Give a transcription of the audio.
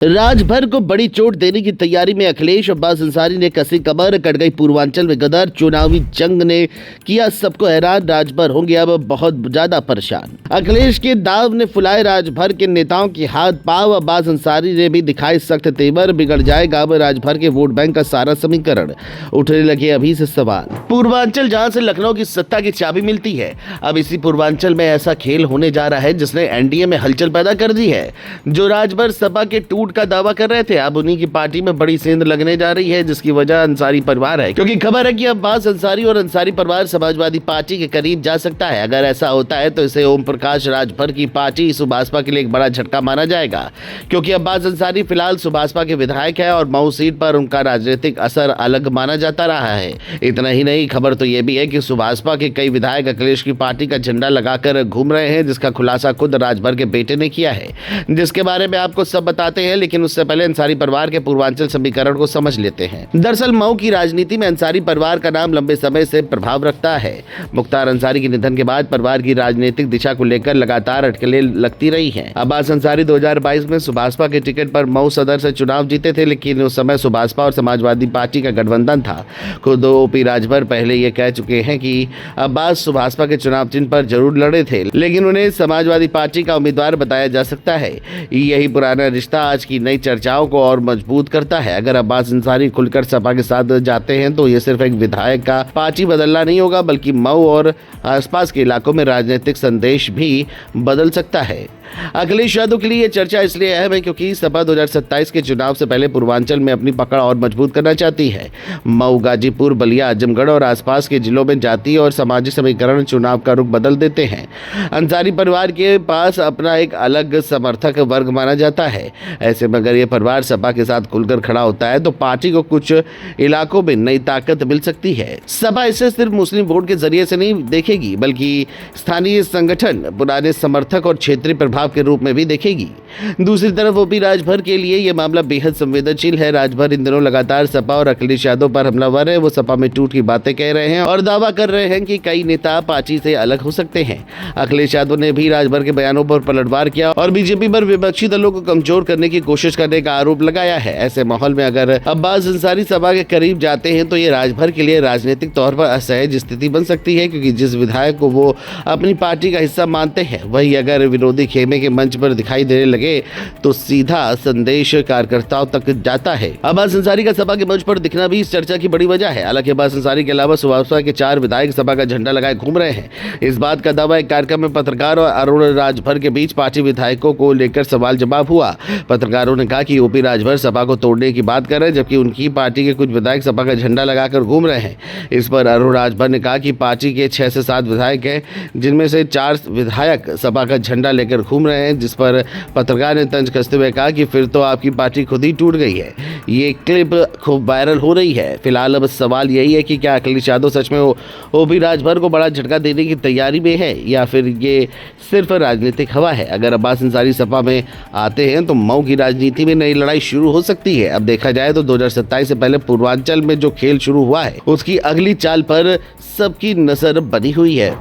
राजभर को बड़ी चोट देने की तैयारी में अखिलेश अब्बास अंसारी ने कसी कमर, कट गई पूर्वांचल में गदर। चुनावी जंग ने किया सबको हैरान, राजभर होंगे अब बहुत ज्यादा परेशान। अखिलेश के दाव ने फुलाए राजभर के नेताओं के हाथ पांव। अब्बास अंसारी ने भी दिखाए सख्त तेवर, बिगड़ जाएगा अब राजभर के वोट बैंक का सारा समीकरण। उठने लगे अभी से सवाल। पूर्वांचल जहां से लखनऊ की सत्ता की चाबी मिलती है, अब इसी पूर्वांचल में ऐसा खेल होने जा रहा है जिसने एनडीए में हलचल पैदा कर दी है। जो राजभर सपा के टूट का दावा कर रहे थे, अब उन्हीं की पार्टी में बड़ी सेंध लगने जा रही है, जिसकी वजह अंसारी परिवार है। क्योंकि खबर है कि अब्बास अंसारी और अंसारी परिवार समाजवादी पार्टी के करीब जा सकता है। अगर ऐसा होता है तो इसे ओम प्रकाश राजभर की पार्टी सुभाषपा के लिए एक बड़ा झटका माना जाएगा, क्योंकि अब्बास अंसारी फिलहाल सुभाषपा के विधायक है और मऊ सीट पर उनका राजनीतिक असर अलग माना जाता रहा है। इतना ही नहीं, खबर तो यह भी है कि सुभाषपा के कई विधायक अखिलेश की पार्टी का झंडा लगाकर घूम रहे हैं, जिसका खुलासा खुद राजभर के बेटे ने किया है, जिसके बारे में आपको सब बताते हैं। लेकिन उससे पहले अंसारी परिवार के पूर्वांचल समीकरण को समझ लेते हैं। दरअसल मऊ की राजनीति में अंसारी परिवार का नाम लंबे समय से प्रभाव रखता है। मुख्तार अंसारी के निधन के बाद परिवार की राजनीतिक दिशा को लेकर लगातार अटकलें लगती रही हैं। अब्बास अंसारी 2022 में सुभाषपा के टिकट पर मऊ सदर से चुनाव जीते थे, लेकिन उस समय सुभाषपा और समाजवादी पार्टी का गठबंधन था। खुद ओपी राजभर पहले ये कह चुके हैं कि अब्बास सुभाषपा के चुनाव चिन्ह पर जरूर लड़े थे, लेकिन उन्हें समाजवादी पार्टी का उम्मीदवार बताया जा सकता है। यही पुराना रिश्ता आज की नई चर्चाओं को और मजबूत करता है। अगर अब्बास अंसारी खुलकर सपा के साथ जाते हैं तो ये सिर्फ एक विधायक का पार्टी बदलना नहीं होगा, बल्कि मऊ और आसपास के इलाकों में राजनीतिक संदेश भी बदल सकता है। अखिलेश यादव के लिए यह चर्चा इसलिए अहम है क्योंकि सपा 2027 के चुनाव से पहले पूर्वांचल में अपनी पकड़ और मजबूत करना चाहती है। मऊ, गाजीपुर, बलिया, आजमगढ़ और आसपास के जिलों में जातीय और सामाजिक समीकरण चुनाव का रुख बदल देते हैं। अंसारी परिवार के पास अपना एक अलग समर्थक वर्ग माना जाता है। ऐसे में अगर ये परिवार सपा के साथ खुलकर खड़ा होता है तो पार्टी को कुछ इलाकों में नई ताकत मिल सकती है। सपा इसे सिर्फ मुस्लिम वोट के जरिए से नहीं देखेगी, बल्कि स्थानीय संगठन, पुराने समर्थक और क्षेत्रीय प्रभाव के रूप में भी देखेगी। दूसरी तरफ ओपी राजभर के लिए यह मामला बेहद संवेदनशील है। राजभर इन दिनों लगातार सपा और अखिलेश यादव पर हमलावर है। वो सपा में टूट की बातें कह रहे हैं और दावा कर रहे हैं कि कई नेता पार्टी से अलग हो सकते हैं। अखिलेश यादव ने भी राजभर के बयानों पर पलटवार किया और बीजेपी पर विपक्षी दलों को कमजोर करने की कोशिश करने का आरोप लगाया है। ऐसे माहौल में अगर अब्बास अंसारी सपा के करीब जाते हैं तो ये राजभर के लिए राजनीतिक तौर पर असहज स्थिति बन सकती है, क्योंकि जिस विधायक को वो अपनी पार्टी का हिस्सा मानते हैं वही अगर विरोधी खेमे के मंच पर दिखाई देने लगे तो सीधा संदेश कार्यकर्ताओं तक जाता है। अब्बास अंसारी का सपा के मंच पर दिखना भी इस चर्चा की बड़ी वजह है। हालांकि अब्बास अंसारी के अलावा सुभाषपा के 4 विधायक सपा का झंडा लगाए घूम रहे हैं। इस बात का दावा एक कार्यक्रम में पत्रकार और अरुण राजभर के बीच पार्टी विधायकों को लेकर सवाल जवाब हुआ। पत्रकारों ने कहा कि ओपी राजभर सपा को तोड़ने की बात कर रहे हैं, जबकि उनकी पार्टी के कुछ विधायक सपा का झंडा लगाकर घूम रहे हैं। इस पर अरुण राजभर ने कहा कि पार्टी के 6 से 7 विधायक हैं, जिनमें से 4 विधायक सपा का झंडा लेकर घूम रहे हैं, जिस पर पत्रकार ने तंज कसते हुए कहा कि फिर तो आपकी पार्टी खुद ही टूट गई है। ये क्लिप खूब वायरल हो रही है। फिलहाल अब सवाल यही है कि क्या अखिलेश यादव सच में ओपी राजभर को बड़ा झटका देने की तैयारी में है या फिर ये सिर्फ राजनीतिक हवा है। अगर अब्बास अंसारी सपा में आते हैं तो मऊ की राजनीति में नई लड़ाई शुरू हो सकती है। अब देखा जाए तो 2027 से पहले पूर्वांचल में जो खेल शुरू हुआ है उसकी अगली चाल पर सबकी नजर बनी हुई है।